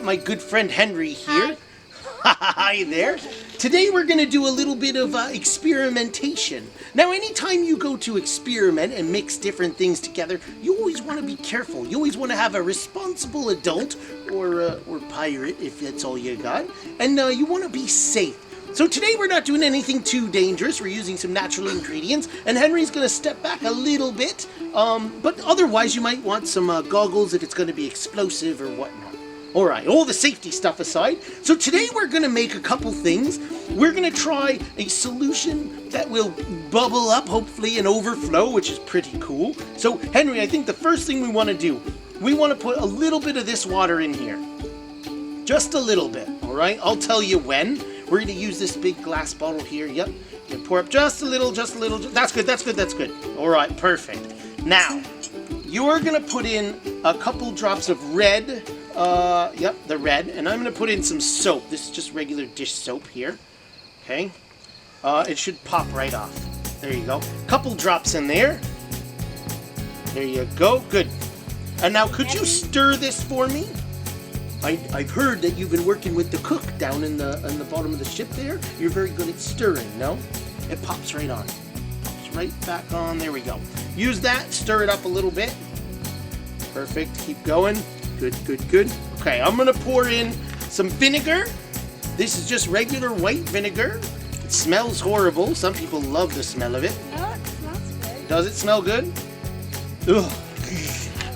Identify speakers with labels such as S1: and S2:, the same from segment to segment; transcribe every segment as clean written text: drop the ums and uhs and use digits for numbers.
S1: got my good friend Henry here. Hi there. Today we're going to do a little bit of experimentation. Now, anytime you go to experiment and mix different things together, you always want to be careful. You always want to have a responsible adult or pirate, if that's all you got. And you want to be safe. So today we're not doing anything too dangerous. We're using some natural ingredients, and Henry's going to step back a little bit. But otherwise, you might want some goggles if it's going to be explosive or whatnot. All right, all the safety stuff aside. So today we're going to make a couple things. We're going to try a solution that will bubble up, hopefully, and overflow, which is pretty cool. So, Henry, I think the first thing we want to do, we want to put a little bit of this water in here. Just a little bit, all right? I'll tell you when. We're going to use this big glass bottle here. Yep. You pour up just a little. That's good, that's good, that's good. All right, perfect. Now, you're going to put in a couple drops of red, the red, and I'm going to put in some soap. This is just regular dish soap here, okay? It should pop right off. There you go. Couple drops in there. There you go, good. And now, could you stir this for me? I've heard that you've been working with the cook down in the bottom of the ship there. You're very good at stirring, no? It pops right on. Pops right back on. There we go. Use that. Stir it up a little bit. Perfect. Keep going. Good, good, good. Okay, I'm going to pour in some vinegar. This is just regular white vinegar. It smells horrible. Some people love the smell of it.
S2: Oh, it smells good.
S1: Does it smell good? Ugh.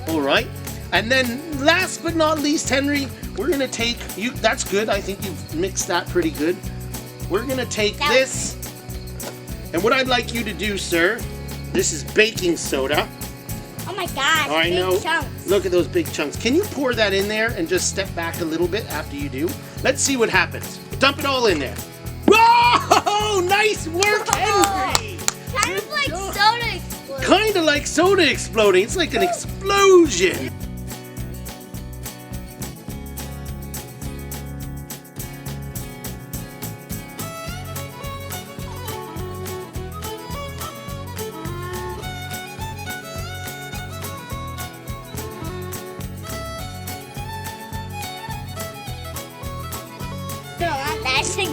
S1: All right. And then, last but not least, Henry, we're going to take... That's good. I think you've mixed that pretty good. We're going to take this. And what I'd like you to do, sir, this is baking soda.
S2: Oh my gosh,
S1: I know.
S2: Chunks.
S1: Look at those big chunks. Can you pour that in there and just step back a little bit after you do? Let's see what happens. Dump it all in there. Whoa! Nice work, Henry!
S2: Kind of like soda exploding.
S1: Kind of like soda exploding. It's like an explosion.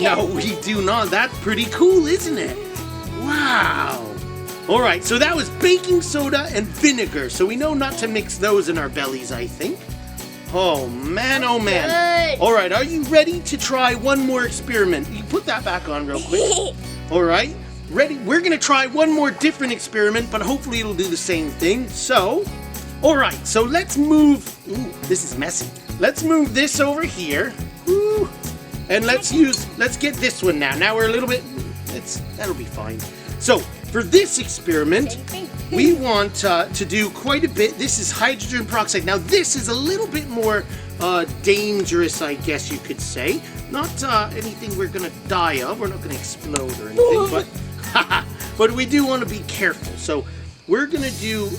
S1: No, we do not. That's pretty cool, isn't it? Wow. All right, so that was baking soda and vinegar. So we know not to mix those in our bellies, I think. Oh, man, oh, man.
S2: Good.
S1: All right, are you ready to try one more experiment? You put that back on real quick. All right, ready? We're going to try one more different experiment, but hopefully it'll do the same thing. So, all right, so let's move. Ooh, this is messy. Let's move this over here. Ooh. And let's get this one now. Now we're a little bit, that'll be fine. So, for this experiment, we want to do quite a bit. This is hydrogen peroxide. Now, this is a little bit more dangerous, I guess you could say. Not anything we're going to die of. We're not going to explode or anything, but we do want to be careful. So, we're going to do...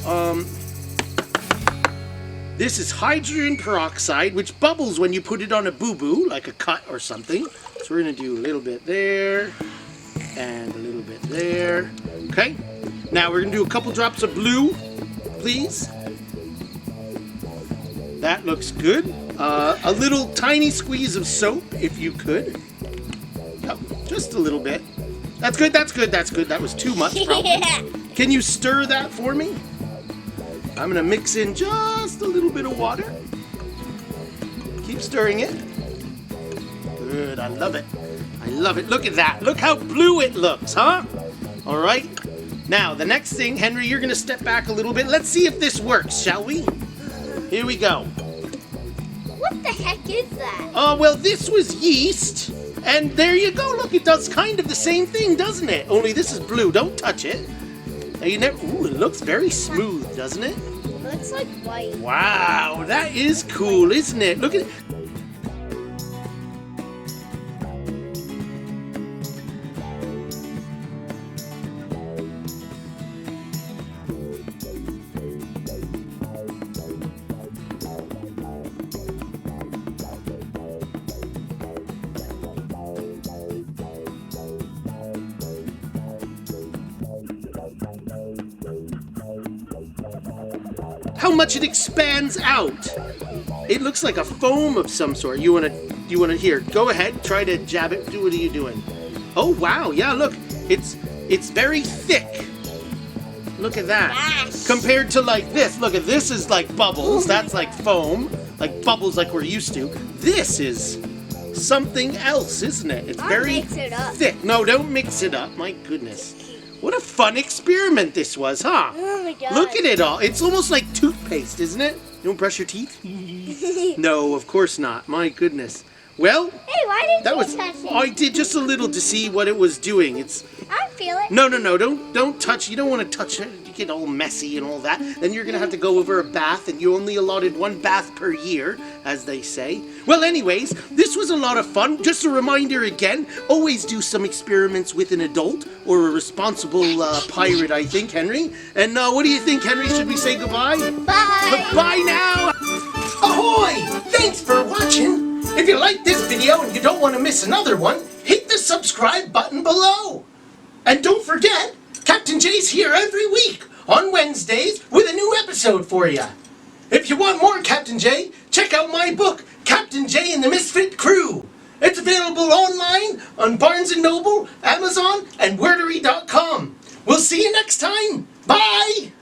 S1: This is hydrogen peroxide, which bubbles when you put it on a boo-boo, like a cut or something. So we're going to do a little bit there, and a little bit there. Okay? Now we're going to do a couple drops of blue, please. That looks good. A little tiny squeeze of soap, if you could. Yep, just a little bit. That's good, that's good, that's good. That was too much, probably.
S2: Yeah.
S1: Can you stir that for me? I'm going to mix in just a little bit of water. Keep stirring it. Good, I love it. I love it. Look at that. Look how blue it looks, huh? All right. Now, the next thing, Henry, you're going to step back a little bit. Let's see if this works, shall we? Here we go.
S2: What the heck is that?
S1: Well, this was yeast. And there you go. Look, it does kind of the same thing, doesn't it? Only this is blue. Don't touch it. Ooh, it looks very smooth, doesn't it?
S2: It looks like white.
S1: Wow, that is cool, isn't it? Look at it. How much it expands out. It looks like a foam of some sort. You wanna here? Go ahead. Try to jab it. What are you doing? Oh wow, yeah. Look, it's very thick. Look at that.
S2: Gosh.
S1: Compared to like this. Look at this is like bubbles. That's like foam, like bubbles like we're used to. This is something else, isn't it? It's
S2: I'll
S1: very
S2: mix it up.
S1: thick. No, don't mix it up. My goodness. What a fun experiment this was, huh?
S2: Oh my god.
S1: Look at it all. It's almost like toothpaste, isn't it? You don't brush your teeth? No, of course not. My goodness. Well,
S2: Hey, why did
S1: that
S2: you
S1: was.
S2: touch it?
S1: I did just a little to see what it was doing. It's
S2: I feel it.
S1: no, don't touch. You don't want to touch it. You get all messy and all that. Then you're gonna have to go over a bath, and you only allotted one bath per year, as they say. Well, anyways, this was a lot of fun. Just a reminder again: always do some experiments with an adult or a responsible pirate. I think, Henry. And what do you think, Henry? Should we say goodbye?
S2: Bye.
S1: Bye now. Ahoy! Thanks for watching. If you like this video and you don't want to miss another one, hit the subscribe button below. And don't forget, Captain Jay's here every week on Wednesdays with a new episode for you. If you want more Captain Jay, check out my book, Captain Jay and the Misfit Crew. It's available online on Barnes & Noble, Amazon, and Wordery.com. We'll see you next time. Bye!